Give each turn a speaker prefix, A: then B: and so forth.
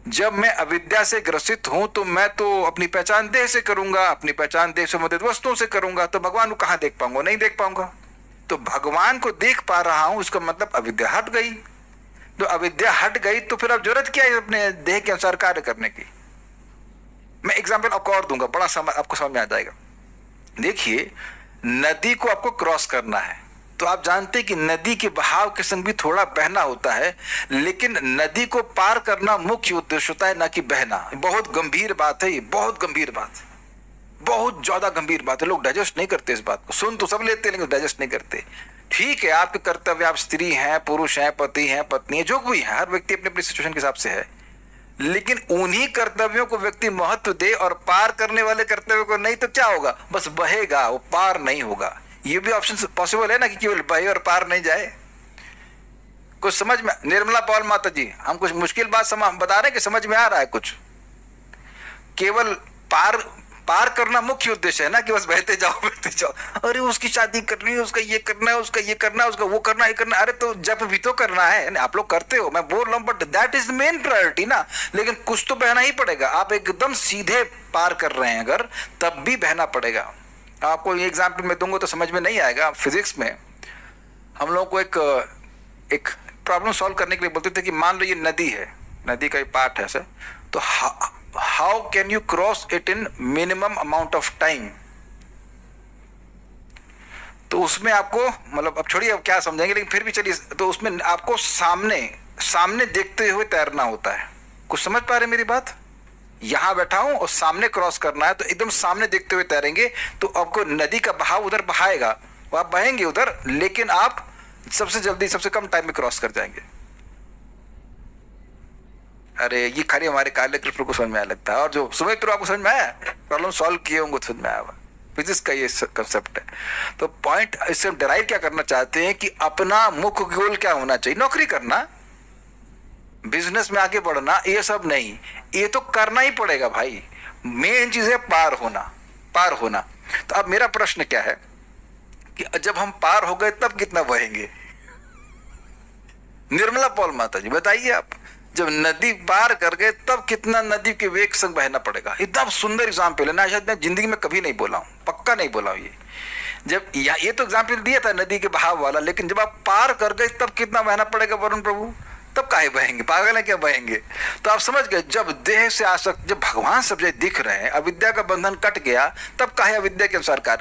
A: जब मैं अविद्या से ग्रसित हूं तो मैं तो अपनी पहचान देह से करूंगा, अपनी पहचान देह से संबंधित वस्तुओं से करूंगा, तो भगवान को कहां देख पाऊंगा? नहीं देख पाऊंगा। तो भगवान को देख पा रहा हूं, उसका मतलब अविद्या हट गई। तो अविद्या हट गई तो फिर अब जरूरत क्या है अपने देह के अनुसार कार्य करने की? मैं एग्जाम्पल आपको और दूंगा, बड़ा आपको समझ में आ जाएगा। देखिए, नदी को आपको क्रॉस करना है तो आप जानते हैं कि नदी के बहाव के संग भी थोड़ा बहना होता है, लेकिन नदी को पार करना मुख्य उद्देश्य होता है, ना कि बहना। बहुत गंभीर बात है ये, बहुत गंभीर बात है, बहुत ज्यादा गंभीर बात है। लोग डाइजेस्ट नहीं करते इस बात को, सुन तो सब लेते हैं लेकिन डाइजेस्ट नहीं करते। ठीक है, आपके कर्तव्य, आप स्त्री हैं, पुरुष हैं, पति हैं, पत्नी है, जो भी है, हर व्यक्ति अपने अपनी सिचुएशन के हिसाब से है, लेकिन उन्हीं कर्तव्यों को व्यक्ति महत्व दे और पार करने वाले कर्तव्यों को नहीं, तो क्या होगा? बस बहेगा, वो पार नहीं होगा। ये भी ऑप्शन पॉसिबल है ना कि केवल बहे और पार नहीं जाए? कुछ समझ में? निर्मला पॉल माता जी, हम कुछ मुश्किल बात बता रहे हैं कि समझ में आ रहा है कुछ? केवल पार करना मुख्य उद्देश्य है ना, कि बस बहते जाओ बहते जाओ। अरे उसकी शादी करनी है, उसका ये करना है, उसका ये करना है, उसका वो करना है, ये करना है। अरे तो जब भी तो करना है, आप लोग करते हो, मैं बोल रहा हूं, but that is main priority ना। लेकिन कुछ तो बहना ही पड़ेगा। आप एकदम सीधे पार कर रहे हैं अगर, तब भी बहना पड़ेगा। आपको ये एग्जाम्पल मैं दूंगा तो समझ में नहीं आएगा। फिजिक्स में हम लोगों को एक प्रॉब्लम सॉल्व करने के लिए बोलते थे कि मान लो ये नदी है, नदी का एक पार्ट है सर, तो how can you cross it in minimum amount of time? तो उसमें आपको, मतलब अब छोड़िए अब क्या समझेंगे, लेकिन फिर भी चलिए, तो उसमें आपको सामने देखते हुए तैरना होता है। कुछ समझ पा रहे मेरी बात? यहां बैठा हूं और सामने क्रॉस करना है, तो एकदम सामने देखते हुए तैरेंगे तो आपको नदी का बहाव उधर बहाएगा, आप बहेंगे उधर, लेकिन आप सबसे जल्दी सबसे कम टाइम में क्रॉस कर जाएंगे। अरे ये खाली हमारे काले कृष्ण को समझ में आया लगता है, और जो सुमित तो आपको समझ में आया, प्रॉब्लम सॉल्व किए होंगे तो समझ में आया। फिजिक्स का ये कंसेप्ट है। तो पॉइंट इससे हम डिराइव क्या करना चाहते हैं कि अपना मुख्य गोल क्या होना चाहिए? नौकरी करना, बिजनेस में आगे बढ़ना, ये सब नहीं, ये तो करना ही पड़ेगा भाई। मेन चीज है पार होना, पार होना। तो अब मेरा प्रश्न क्या है कि जब हम पार हो गए तब कितना बहेंगे? निर्मला पॉल माता जी बताइए आप, जब नदी पार कर गए तब कितना नदी के वेग संग बहना पड़ेगा? इतना सुंदर एग्जाम्पल है ना, शायद मैं जिंदगी में कभी नहीं बोला हूं, पक्का नहीं बोला हूं ये। जब ये तो एग्जाम्पल दिया था नदी के बहाव वाला, लेकिन जब आप पार कर गए तब कितना बहना पड़ेगा वरुण प्रभु? तब काहे बहेंगे? पागल है क्या बहेंगे? तो आप समझ गए, जब देह से आसक्त, जब भगवान सब जगह दिख रहे हैं, अविद्या का बंधन कट गया, तब काहे अविद्या के अनुसार कार्य